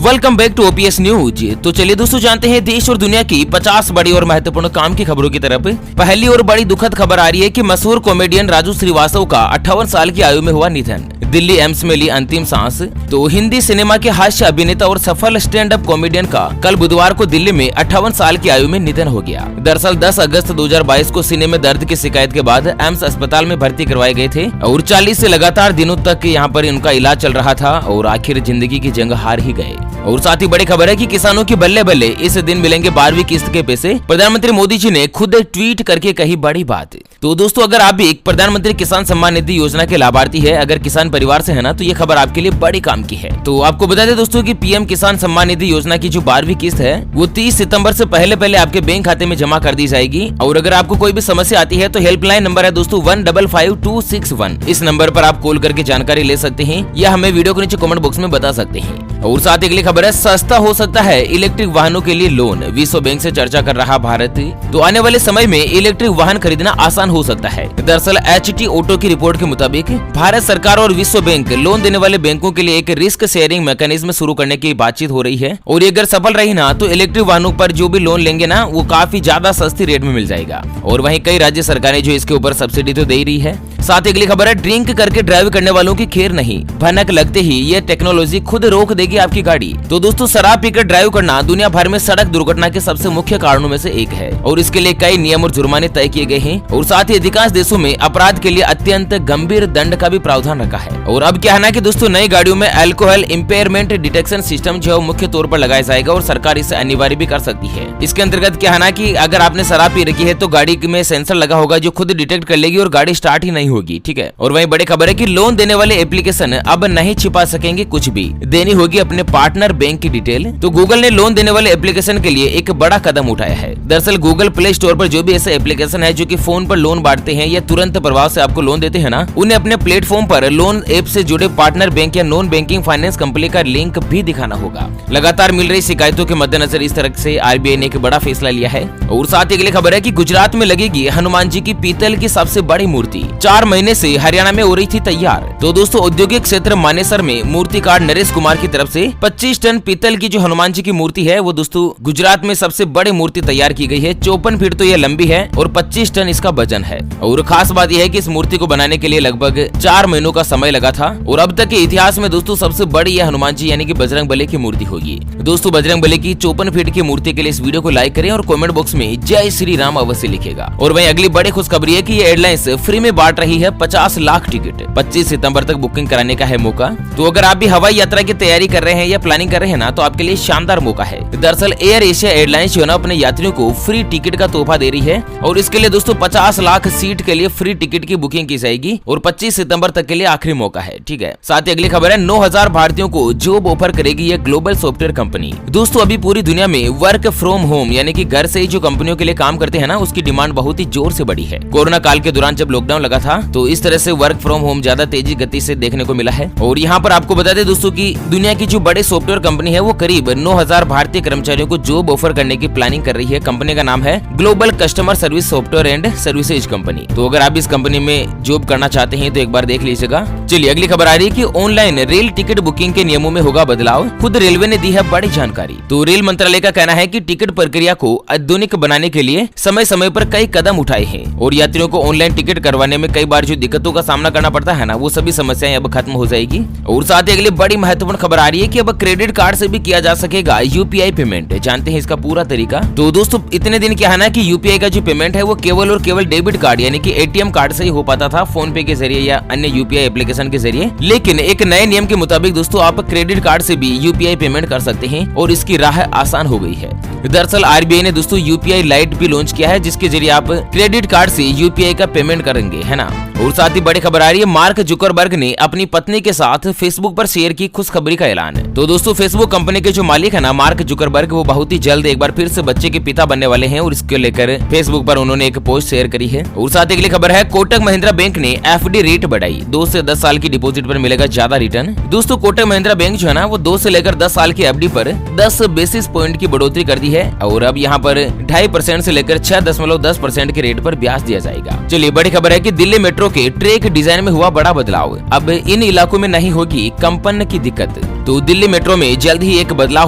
Welcome back to OPS news. तो चलिए दोस्तों जानते हैं देश और दुनिया की 50 बड़ी और महत्वपूर्ण काम की खबरों की तरफ। पहली और बड़ी दुखद खबर आ रही है कि मशहूर कॉमेडियन राजू श्रीवास्तव का 58 साल की आयु में हुआ निधन। दिल्ली एम्स में ली अंतिम सांस। तो हिंदी सिनेमा के हास्य अभिनेता और सफल स्टैंड अप कॉमेडियन का कल बुधवार को दिल्ली में 58 साल की आयु में निधन हो गया। दरअसल 10 अगस्त 2022 को सीने में दर्द की शिकायत के बाद एम्स अस्पताल में भर्ती करवाए गए थे और 40 से लगातार दिनों तक यहाँ पर इनका इलाज चल रहा था और आखिर जिंदगी की जंग हार ही गए। और साथ ही बड़ी खबर है कि किसानों की बल्ले बल्ले इस दिन मिलेंगे 12वीं किस्त के पैसे। प्रधानमंत्री मोदी जी ने खुद ट्वीट करके कही बड़ी बात। तो दोस्तों अगर आप भी एक प्रधानमंत्री किसान सम्मान निधि योजना के लाभार्थी है, अगर किसान परिवार से है ना, तो ये खबर आपके लिए बड़ी काम की है। तो आपको बता दें दोस्तों कि पीएम किसान सम्मान निधि योजना की जो 12वीं किस्त है वो 30 सितंबर से पहले आपके बैंक खाते में जमा कर दी जाएगी। और अगर आपको कोई भी समस्या आती है तो हेल्पलाइन नंबर है दोस्तों 155261। इस नंबर पर आप कॉल करके जानकारी ले सकते हैं या हमें वीडियो के नीचे कमेंट बॉक्स में बता सकते हैं। और साथ ही अगली खबर है, सस्ता हो सकता है इलेक्ट्रिक वाहनों के लिए लोन। विश्व बैंक से चर्चा कर रहा भारत। तो आने वाले समय में इलेक्ट्रिक वाहन खरीदना आसान हो सकता है। दरअसल एचटी ऑटो की रिपोर्ट के मुताबिक भारत सरकार और विश्व बैंक लोन देने वाले बैंकों के लिए एक रिस्क शेयरिंग मैकेनिज्म शुरू करने की बातचीत हो रही है। और ये अगर सफल रही ना तो इलेक्ट्रिक वाहनों पर जो भी लोन लेंगे ना वो काफी ज्यादा सस्ती रेट में मिल जाएगा। और वहीं कई राज्य सरकारें जो इसके ऊपर सब्सिडी तो दे ही रही है। साथ ही अगली खबर है, ड्रिंक करके ड्राइव करने वालों की खैर नहीं। भनक लगते ही ये टेक्नोलॉजी खुद रोक देगी आपकी गाड़ी। तो दोस्तों शराब पीकर ड्राइव करना दुनिया भर में सड़क दुर्घटना के सबसे मुख्य कारणों में से एक है और इसके लिए कई नियम और जुर्माने तय किए गए हैं। और साथ ही अधिकांश देशों में अपराध के लिए अत्यंत गंभीर दंड का भी प्रावधान रखा है। और अब क्या है ना कि दोस्तों नई गाड़ियों में अल्कोहल इम्पेयरमेंट डिटेक्शन सिस्टम जो मुख्य तौर पर लगाया जाएगा और सरकार इसे अनिवार्य भी कर सकती है। इसके अंतर्गत क्या है ना कि अगर आपने शराब पी रखी है तो गाड़ी में सेंसर लगा होगा जो खुद डिटेक्ट कर लेगी और गाड़ी स्टार्ट ही नहीं होगी। ठीक है। और वहीं बड़ी खबर है कि लोन देने वाले एप्लीकेशन अब नहीं छिपा सकेंगे कुछ भी, देनी होगी अपने पार्टनर बैंक की डिटेल। तो गूगल ने लोन देने वाले एप्लीकेशन के लिए एक बड़ा कदम उठाया है। दरअसल गूगल प्ले स्टोर पर जो भी ऐसे एप्लीकेशन है जो कि फोन पर लोन बांटते हैं या तुरंत प्रभाव से आपको लोन देते हैं ना, उन्हें अपने प्लेटफॉर्म पर लोन ऐप से जुड़े पार्टनर बैंक या नॉन बैंकिंग फाइनेंस कंपनी का लिंक भी दिखाना होगा। लगातार मिल रही शिकायतों के मद्देनजर इस तरह से आरबीआई ने एक बड़ा फैसला लिया है। और साथ ही अगली खबर है कि गुजरात में लगेगी हनुमान जी की पीतल की सबसे बड़ी मूर्ति। 4 महीने से हरियाणा में हो रही थी तैयार। तो दोस्तों औद्योगिक क्षेत्र मानेसर में मूर्तिकार नरेश कुमार की तरफ से 25 टन पीतल की जो हनुमान जी की मूर्ति है वो दोस्तों गुजरात में सबसे बड़ी मूर्ति तैयार की गई है। 54 फीट तो ये लंबी है और 25 टन इसका वजन है। और खास बात यह है कि इस मूर्ति को बनाने के लिए लगभग 4 महीनों का समय लगा था। और अब तक के इतिहास में दोस्तों सबसे बड़ी यह हनुमान जी यानी कि बजरंगबली की मूर्ति होगी। दोस्तों बजरंगबली की 54 फीट की मूर्ति के लिए इस वीडियो को लाइक करें और कमेंट बॉक्स में जय श्री राम अवश्य लिखेगा। और वहीं अगली बड़ी खुशखबरी है कि ये एयरलाइंस फ्री में बांट रही है 50 लाख टिकट। 25 सितंबर तक बुकिंग कराने का है मौका। तो अगर आप भी हवाई यात्रा की तैयारी कर रहे हैं या प्लानिंग कर रहे हैं ना तो आपके लिए शानदार मौका है। दरअसल एयर एशिया एयरलाइंस जो है ना अपने यात्रियों को फ्री टिकट का तोहफा दे रही है और इसके लिए दोस्तों 50 लाख सीट के लिए फ्री टिकट की बुकिंग की जाएगी और 25 सितंबर तक के लिए आखिरी मौका है। ठीक है। साथ ही अगली खबर है, 9000 भारतीयों को जॉब ऑफर करेगी यह ग्लोबल सॉफ्टवेयर कंपनी। दोस्तों अभी पूरी दुनिया में वर्क फ्रॉम होम यानी कि घर से ही जो कंपनियों के लिए काम करते हैं ना उसकी डिमांड बहुत ही जोर से बढ़ी है। कोरोना काल के दौरान जब लॉकडाउन लगा था तो इस तरह से वर्क फ्रॉम होम ज्यादा तेजी गति से देखने को मिला है। और यहाँ पर आपको बता दें दोस्तों कि दुनिया की जो बड़े सॉफ्टवेयर कंपनी है वो करीब 9000 भारतीय कर्मचारियों को जॉब ऑफर करने की प्लानिंग कर रही है। कंपनी का नाम है global customer service software and services company. तो अगर आप इस कंपनी में जॉब करना चाहते हैं तो एक बार देख लीजिएगा। चलिए अगली खबर आ रही है कि ऑनलाइन रेल टिकट बुकिंग के नियमों में होगा बदलाव। खुद रेलवे ने दी है बड़ी जानकारी। तो रेल मंत्रालय का कहना है कि टिकट प्रक्रिया को आधुनिक बनाने के लिए समय समय पर कई कदम उठाए हैं और यात्रियों को ऑनलाइन टिकट करवाने में कई बार जो दिक्कतों का सामना करना पड़ता है ना वो सभी समस्याएं अब खत्म हो जाएगी। और साथ ही अगली बड़ी महत्वपूर्ण खबर आ रही है कि अब क्रेडिट कार्ड से भी किया जा सकेगा यूपीआई पेमेंट। जानते हैं इसका पूरा तरीका। तो दोस्तों इतने दिन क्या है ना कि यूपीआई का जो पेमेंट है वो केवल और केवल डेबिट कार्ड यानी कि एटीएम कार्ड से ही हो पाता था, फोन पे के जरिए या अन्य यूपीआई एप्लीकेशन के जरिए। लेकिन एक नए नियम के मुताबिक दोस्तों आप क्रेडिट कार्ड से भी यूपीआई पेमेंट कर सकते हैं और इसकी राह आसान हो गई है। दरअसल आरबीआई ने दोस्तों यूपीआई लाइट भी लॉन्च किया है जिसके जरिए आप क्रेडिट कार्ड से यूपीआई का पेमेंट करेंगे, है ना। और साथ ही बड़ी खबर आ रही है, मार्क जुकरबर्ग ने अपनी पत्नी के साथ फेसबुक पर शेयर की खुशखबरी का ऐलान। तो दोस्तों फेसबुक कंपनी के जो मालिक है ना मार्क जुकरबर्ग वो बहुत ही जल्द एक बार फिर से बच्चे के पिता बनने वाले हैं और इसको लेकर फेसबुक पर उन्होंने एक पोस्ट शेयर करी है। और साथ ही अगली खबर है, कोटक महिंद्रा बैंक ने एफडी रेट बढ़ाई। 2 से 10 साल की डिपॉजिट पर मिलेगा ज्यादा रिटर्न। दोस्तों कोटक महिंद्रा बैंक जो है ना वो 2 से लेकर 10 साल की एफडी पर 10 बेसिस पॉइंट की बढ़ोतरी कर दी है और अब यहाँ पर 2.5% से लेकर 6.10% के रेट पर ब्याज दिया जाएगा। चलिए बड़ी खबर है कि दिल्ली मेट्रो के ट्रैक डिजाइन में हुआ बड़ा बदलाव। अब इन इलाकों में नहीं होगी कंपन की दिक्कत। तो दिल्ली मेट्रो में जल्द ही एक बदलाव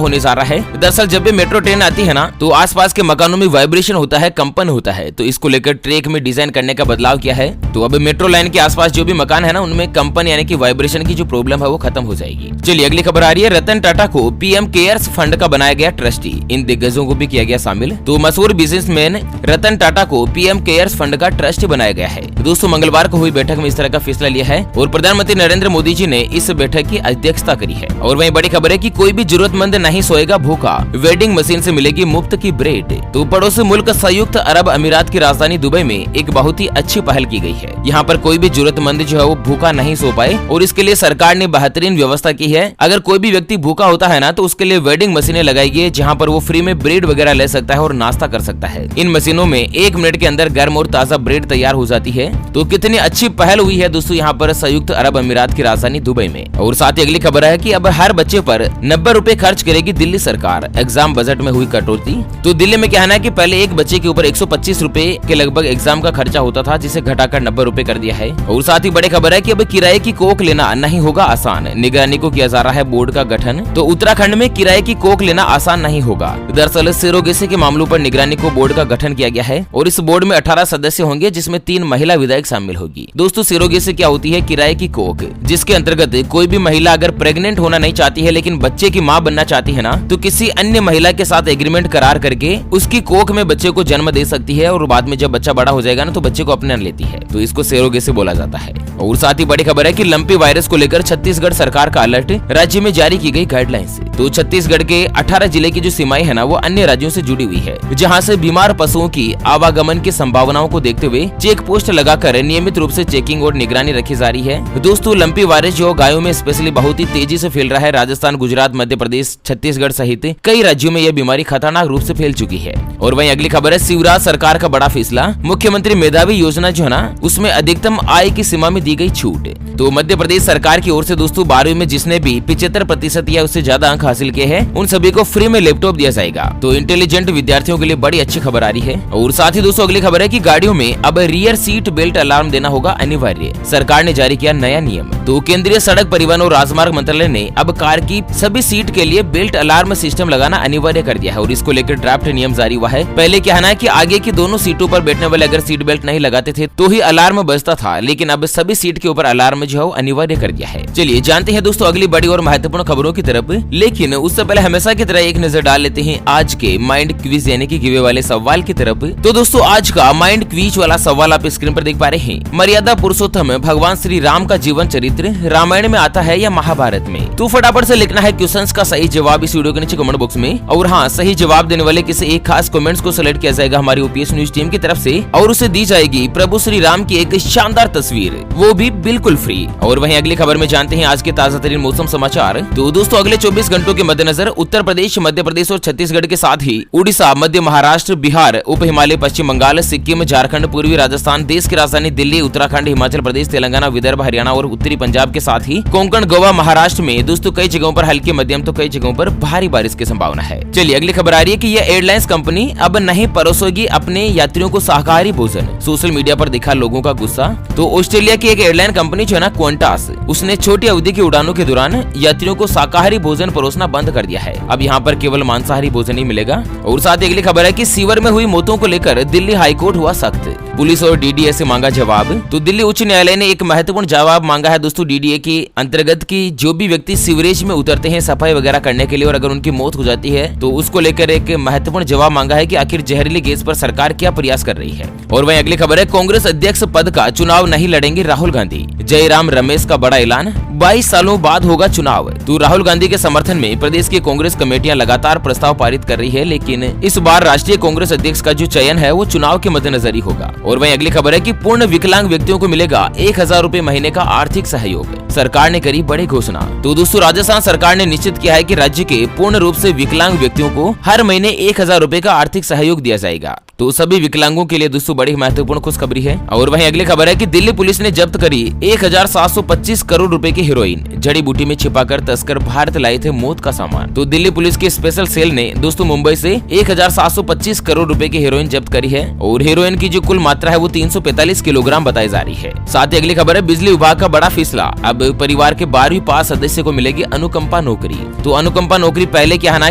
होने जा रहा है। दरअसल जब भी मेट्रो ट्रेन आती है ना, तो आसपास के मकानों में वाइब्रेशन होता है, कंपन होता है। तो इसको लेकर ट्रैक में डिजाइन करने का बदलाव किया है। तो अब मेट्रो लाइन के आसपास जो भी मकान है ना, उनमें कंपन यानी कि वाइब्रेशन की जो प्रॉब्लम है वो खत्म हो जाएगी। चलिए अगली खबर आ रही है, रतन टाटा को पीएम केयर्स फंड का बनाया गया ट्रस्टी। इन दिग्गजों को भी किया गया शामिल। तो मशहूर बिजनेसमैन रतन टाटा को पीएम केयर्स फंड का ट्रस्टी बनाया गया है। दोस्तों मंगलवार को हुई बैठक में इस तरह का फैसला लिया है और प्रधानमंत्री नरेंद्र मोदी जी ने इस बैठक की अध्यक्षता करी है। और वहीं बड़ी खबर है कि कोई भी जरूरतमंद नहीं सोएगा भूखा, वेंडिंग मशीन से मिलेगी मुफ्त की ब्रेड। तो पड़ोसी मुल्क संयुक्त अरब अमीरात की राजधानी दुबई में एक बहुत ही अच्छी पहल की गई है। यहाँ पर कोई भी जरूरतमंद जो है वो भूखा नहीं सो पाए और इसके लिए सरकार ने बेहतरीन व्यवस्था की है। अगर कोई भी व्यक्ति भूखा होता है ना, तो उसके लिए वेंडिंग मशीनें लगाई गई है, जहाँ पर वो फ्री में ब्रेड वगैरह ले सकता है और नाश्ता कर सकता है। इन मशीनों में 1 मिनट के अंदर गर्म और ताजा ब्रेड तैयार हो जाती है। तो कितनी अच्छी पहल हुई है दोस्तों यहाँ पर संयुक्त अरब अमीरात की राजधानी दुबई में। और साथ ही अगली खबर है कि अब हर बच्चे पर 90 रुपए खर्च करेगी दिल्ली सरकार। एग्जाम बजट में हुई कटौती। तो दिल्ली में कहना है कि पहले एक बच्चे के ऊपर 125 रुपए के लगभग एग्जाम का खर्चा होता था, जिसे घटाकर 90 रुपए कर दिया है। और साथ ही बड़ी खबर है कि अब किराए की कोख लेना नहीं होगा आसान। निगरानी को किया जा रहा है बोर्ड का गठन। तो उत्तराखंड में किराए की कोख लेना आसान नहीं होगा। दरअसल सेरोगेसी के मामलों पर निगरानी को बोर्ड का गठन किया गया है और इस बोर्ड में 18 सदस्य होंगे, जिसमें 3 महिला विधायक शामिल होगी। दोस्तों सेरोगेसी क्या होती है? किराए की कोख, जिसके अंतर्गत कोई भी महिला अगर प्रेग्नेंट होना नहीं चाहती है लेकिन बच्चे की मां बनना चाहती है ना, तो किसी अन्य महिला के साथ एग्रीमेंट करार करके उसकी कोख में बच्चे को जन्म दे सकती है और बाद में जब बच्चा बड़ा हो जाएगा ना, तो बच्चे को अपने लेती है। तो इसको सेरोगेसी बोला जाता है। और साथ ही बड़ी खबर है कि लंपी वायरस को लेकर छत्तीसगढ़ सरकार का अलर्ट। राज्य में जारी की गई गाइडलाइंस। तो छत्तीसगढ़ के 18 जिले की जो सीमाएं है ना, वो अन्य राज्यों से जुड़ी हुई है, जहां से बीमार पशुओं की आवागमन की संभावनाओं को देखते हुए चेक पोस्ट लगाकर नियमित रूप से चेकिंग और निगरानी रखी जा रही है। दोस्तों लंपी वायरस जो गायों में स्पेशली बहुत ही तेजी से फैल रहा है। राजस्थान, गुजरात, मध्य प्रदेश, छत्तीसगढ़ सहित कई राज्यों में यह बीमारी खतरनाक रूप से फैल चुकी है। और वहीं अगली खबर है, शिवराज सरकार का बड़ा फैसला। मुख्यमंत्री मेधावी योजना जो है ना, उसमें अधिकतम आय की सीमा में दी गई छूट। तो मध्य प्रदेश सरकार की ओर से दोस्तों 12वीं में जिसने भी 75% या उससे ज्यादा अंक हासिल किए हैं, उन सभी को फ्री में लैपटॉप दिया जाएगा। तो इंटेलिजेंट विद्यार्थियों के लिए बड़ी अच्छी खबर आ रही है। और साथ ही दोस्तों अगली खबर है कि गाड़ियों में अब रियर सीट बेल्ट अलार्म देना होगा अनिवार्य। सरकार ने जारी किया नया नियम। तो केंद्रीय सड़क परिवहन और राजमार्ग मंत्रालय ने अब कार की सभी सीट के लिए बेल्ट अलार्म सिस्टम लगाना अनिवार्य कर दिया है और इसको लेकर ड्राफ्ट नियम जारी हुआ है। पहले कहना है कि आगे की दोनों सीटों पर बैठने वाले अगर सीट बेल्ट नहीं लगाते थे तो ही अलार्म बजता था, लेकिन अब सभी सीट के ऊपर अलार्म जो है अनिवार्य कर दिया है। चलिए जानते हैं दोस्तों अगली बड़ी और महत्वपूर्ण खबरों की तरफ, लेकिन उससे पहले हमेशा की तरह एक नजर डाल लेते हैं आज के माइंड क्विज यानी कि गिवे वाले सवाल की तरफ। तो दोस्तों आज का माइंड क्विज वाला सवाल आप स्क्रीन पर देख पा रहे हैं। मर्यादा पुरुषोत्तम भगवान श्री राम का जीवन चरित्र रामायण में आता है या महाभारत में? तो फटाफट से लिखना है क्वेश्चंस का सही जवाब इस वीडियो के नीचे कमेंट बॉक्स में। और हाँ, सही जवाब देने वाले किसी एक खास कमेंट्स को सिलेक्ट किया जाएगा हमारी ओपीएस न्यूज टीम की तरफ से और उसे दी जाएगी प्रभु श्री राम की एक शानदार तस्वीर, वो भी बिल्कुल फ्री। और वहीं अगली खबर में जानते हैं आज के ताजा तरीन मौसम समाचार। तो दोस्तों अगले 24 घंटों के मद्देनजर उत्तर प्रदेश, मध्य प्रदेश और छत्तीसगढ़ के साथ ही उड़ीसा, मध्य महाराष्ट्र, बिहार, उप हिमालय, पश्चिम बंगाल, सिक्किम, झारखंड, पूर्वी राजस्थान, देश की राजधानी दिल्ली, उत्तराखंड, हिमाचल प्रदेश, तेलंगाना, विदर्भ, हरियाणा और उत्तरी पंजाब के साथ ही कोंकण, गोवा, महाराष्ट्र में दोस्तों कई जगहों पर हल्की मध्यम तो कई जगहों पर भारी बारिश की संभावना है। चलिए अगली खबर आ रही है कि यह एयरलाइंस कंपनी अब नहीं परोसेगी अपने यात्रियों को शाकाहारी भोजन। सोशल मीडिया पर दिखा लोगों का गुस्सा। तो ऑस्ट्रेलिया की एक एयरलाइन कंपनी जो है ना क्वांटास, उसने छोटी अवधि की उड़ानों के दौरान यात्रियों को शाकाहारी भोजन परोसना बंद कर दिया है। अब यहाँ पर केवल मांसाहारी भोजन ही मिलेगा। और साथ ही अगली खबर है कि सीवर में हुई मौतों को लेकर दिल्ली हाईकोर्ट हुआ सख्त। पुलिस और डीडीए से मांगा जवाब। तो दिल्ली उच्च न्यायालय ने एक महत्वपूर्ण जवाब मांगा है दोस्तों डीडीए के अंतर्गत कि जो भी व्यक्ति सीवरेज में उतरते हैं सफाई वगैरह करने के लिए और अगर उनकी मौत हो जाती है तो उसको लेकर एक महत्वपूर्ण जवाब मांगा है कि आखिर जहरीली गैस पर सरकार क्या प्रयास कर रही है। और वहीं अगली खबर है कांग्रेस अध्यक्ष पद का चुनाव नहीं लड़ेंगे राहुल गांधी। जयराम रमेश का बड़ा ऐलान, 22 सालों बाद होगा चुनाव। तो राहुल गांधी के समर्थन में प्रदेश की कांग्रेस कमेटियां लगातार प्रस्ताव पारित कर रही है, लेकिन इस बार राष्ट्रीय कांग्रेस अध्यक्ष का जो चयन है वो चुनाव के मद्देनजर ही होगा। और वहीं अगली खबर है कि पूर्ण विकलांग व्यक्तियों को मिलेगा 1000 रुपए महीने का आर्थिक सहयोग। सरकार ने करी बड़ी घोषणा। तो दोस्तों राजस्थान सरकार ने निश्चित किया है कि राज्य के पूर्ण रूप से विकलांग व्यक्तियों को हर महीने 1000 रुपए का आर्थिक सहयोग दिया जाएगा। तो सभी विकलांगों के लिए दोस्तों बड़ी महत्वपूर्ण खुशखबरी है। और वहीं अगली खबर है कि दिल्ली पुलिस ने जब्त करी 1725 करोड़ रुपए की हेरोइन, जड़ी बूटी में छिपाकर तस्कर भारत लाए थे मौत का सामान। तो दिल्ली पुलिस के स्पेशल सेल ने दोस्तों मुंबई से 1725 करोड़ रुपए की हेरोइन जब्त करी है और हेरोइन की जो कुल मात्रा है वो 345 किलोग्राम बताई जा रही है। साथ ही अगली खबर है बिजली विभाग का बड़ा फैसला, अब परिवार के 12वीं पास सदस्य को मिलेगी अनुकंपा नौकरी। तो अनुकंपा नौकरी पहले क्या है ना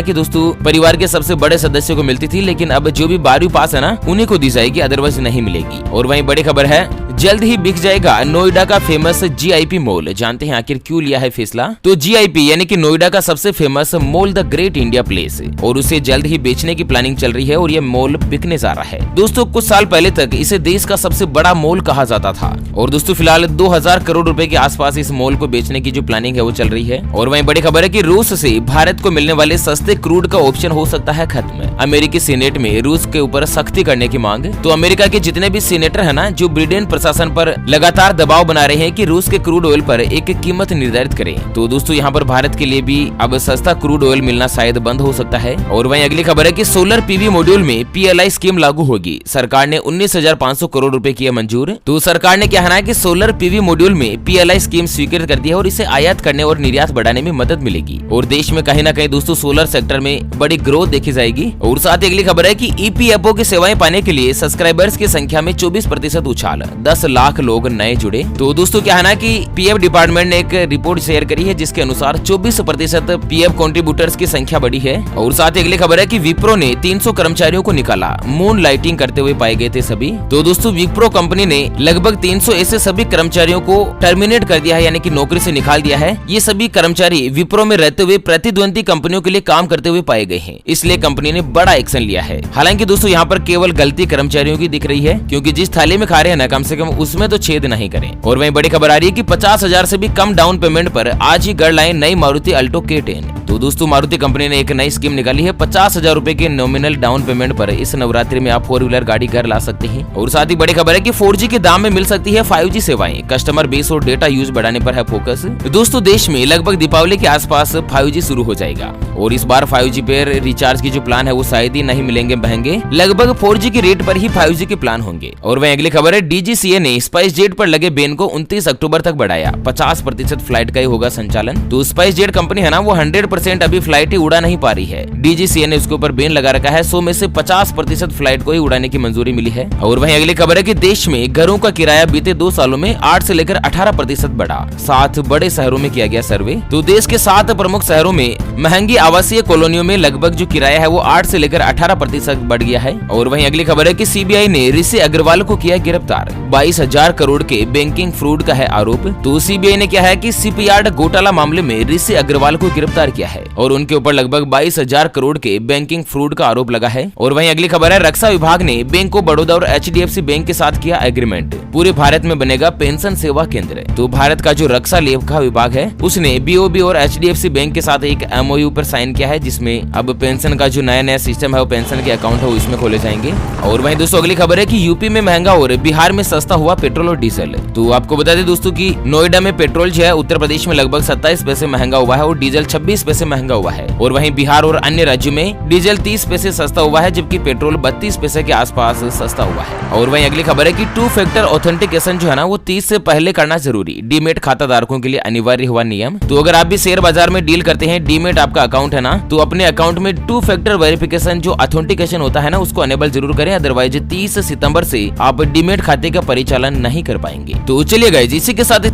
कि दोस्तों परिवार के सबसे बड़े सदस्य को मिलती थी, लेकिन अब जो भी 12वीं पास है ना उन्हीं को दी जाएगी, अदरवाइज नहीं मिलेगी। और वहीं बड़ी खबर है जल्द ही बिक जाएगा नोएडा का फेमस जीआईपी मॉल। जानते हैं आखिर क्यों लिया है फैसला? तो जीआईपी यानी कि नोएडा का सबसे famous mall the great India place, और उसे जल्द ही बेचने की प्लानिंग चल रही है और ये मॉल बिकने जा रहा है। दोस्तों कुछ साल पहले तक इसे देश का सबसे बड़ा मॉल कहा जाता था और दोस्तों फिलहाल 2000 करोड़ रुपए के आसपास इस मॉल को बेचने की जो प्लानिंग है वो चल रही है। और वहीं बड़ी खबर है कि रूस से भारत को मिलने वाले सस्ते क्रूड का ऑप्शन हो सकता है खत्म। अमेरिकी सीनेट में रूस के ऊपर सख्ती करने की मांग। तो अमेरिका के जितने भी सीनेटर है ना जो ब्रिटेन प्रशासन पर लगातार दबाव बना रहे हैं कि रूस के क्रूड ऑयल पर एक कीमत निर्धारित करें। तो दोस्तों यहाँ पर भारत के लिए भी अब सस्ता क्रूड ऑयल मिलना शायद बंद हो सकता है। और वहीं अगली खबर है कि सोलर पीवी मॉड्यूल में पीएलआई स्कीम लागू होगी, सरकार ने 19,500 करोड़ रुपए किया मंजूर। तो सरकार ने क्या है कि सोलर पीवी मॉड्यूल में पीएलआई स्कीम स्वीकृत कर दी है और इसे आयात करने और निर्यात बढ़ाने में मदद मिलेगी और देश में कहीं ना कहीं दोस्तों सोलर सेक्टर में बड़ी ग्रोथ देखी जाएगी। और साथ ही अगली खबर है कि ईपीएफओ की सेवाएं पाने के लिए सब्सक्राइबर्स की संख्या में 24% उछाल, 10 लाख लोग नए जुड़े। तो दोस्तों क्या है ना कि पीएफ डिपार्टमेंट ने एक रिपोर्ट शेयर करी है जिसके अनुसार 24% पीएफ कंट्रीब्यूटर्स की संख्या बढ़ी है। और साथ ही अगली खबर है कि विप्रो ने 300 कर्मचारियों को निकाला, मून लाइटिंग करते हुए पाए गए थे सभी। तो दोस्तों विप्रो कंपनी ने लगभग 300 ऐसे सभी कर्मचारियों को टर्मिनेट कर दिया है, यानी कि नौकरी से निकाल दिया है। ये सभी कर्मचारी विप्रो में रहते हुए प्रतिद्वंदी कंपनियों के लिए काम करते हुए पाए गए हैं, इसलिए कंपनी ने बड़ा एक्शन लिया है। हालांकि दोस्तों यहाँ पर केवल गलती कर्मचारियों की दिख रही है, क्योंकि जिस थाली में खा रहे हैं ना कम से कम उसमें तो छेद नहीं करें। और वहीं बड़ी खबर आ रही है कि 50,000 से भी कम डाउन पेमेंट पर आज ही गढ़ लाए नई मारुति अल्टो K10। तो दोस्तों मारुति कंपनी ने एक नई स्कीम निकाली है, 50,000 रुपए के नॉमिनल डाउन पेमेंट पर इस नवरात्रि में आप 4 व्हीलर गाड़ी घर ला सकते हैं। और साथ ही बड़ी खबर है कि 4G के दाम में मिल सकती है 5G सेवाएं, कस्टमर बेस और डेटा यूज बढ़ाने पर है फोकस। दोस्तों देश में लगभग दीपावली के आसपास 5G शुरू हो जाएगा और इस बार 5G पर रिचार्ज की जो प्लान है वो शायद ही नहीं मिलेंगे महंगे, लगभग 4G के रेट पर ही 5G के प्लान होंगे। और वहीं अगली खबर है DGCA ने स्पाइस जेट पर लगे बैन को 29 अक्टूबर तक बढ़ाया, 50% फ्लाइट का ही होगा संचालन। तो स्पाइस जेट कंपनी है ना वो 100% अभी फ्लाइट ही उड़ा नहीं पा रही है, DGCA ने उसके ऊपर बैन लगा रखा है। 100 में से 50% फ्लाइट को ही उड़ाने की मंजूरी मिली है। और वहीं अगली खबर है कि देश में घरों का किराया बीते 2 सालों में 8 से लेकर 18% बढ़ा, 7 बड़े शहरों में किया गया सर्वे। तो देश के 7 प्रमुख शहरों में महंगी आवासीय कॉलोनियों में लगभग जो किराया है वो 8 से लेकर 18% बढ़ गया है। और वहीं अगली खबर है कि CBI ने ऋषि अग्रवाल को किया गिरफ्तार, 22,000 करोड़ के बैंकिंग फ्रॉड का है आरोप। तो CBI ने क्या है कि शिपयार्ड घोटाला मामले में ऋषि अग्रवाल को गिरफ्तार किया है और उनके ऊपर लगभग 22,000 करोड़ के बैंकिंग फ्रॉड का आरोप लगा है। और वहीं अगली खबर है रक्षा विभाग ने बैंक ऑफ बड़ौदा और HDFC बैंक के साथ किया एग्रीमेंट, पूरे भारत में बनेगा पेंशन सेवा केंद्र। तो भारत का जो रक्षा लेखा विभाग है उसने BOB और HDFC बैंक के साथ एक MOU पर साइन किया है, जिसमें अब पेंशन का जो नया सिस्टम है वो पेंशन के अकाउंट है वो इसमें खोले जाएंगे। और वहीं दोस्तों अगली खबर है कि यूपी में महंगा और बिहार में सस्ता हुआ पेट्रोल और डीजल। तो आपको बता दें दोस्तों कि नोएडा में पेट्रोल जो है उत्तर प्रदेश में लगभग 27 पैसे महंगा हुआ है और डीजल 26 पैसे महंगा हुआ है। और वहीं बिहार और अन्य राज्यों में डीजल 30 पैसे सस्ता हुआ है, जबकि पेट्रोल 32 पैसे के आसपास सस्ता हुआ है। और वहीं अगली खबर है कि 2 फैक्टर ऑथेंटिकेशन जो है ना वो 30 से पहले करना जरूरी, डीमेट खाता धारकों के लिए अनिवार्य हुआ नियम। तो अगर आप भी शेयर बाजार में डील करते हैं, डीमेट आपका अकाउंट है ना, तो अपने अकाउंट में 2 फैक्टर वेरिफिकेशन जो ऑथेंटिकेशन होता है ना उसको अनेबल जरूर करें, अदरवाइज 30 सितंबर से आप डीमेट खाते का परिचालन नहीं कर पाएंगे। तो चलिए गाइस इसी के साथ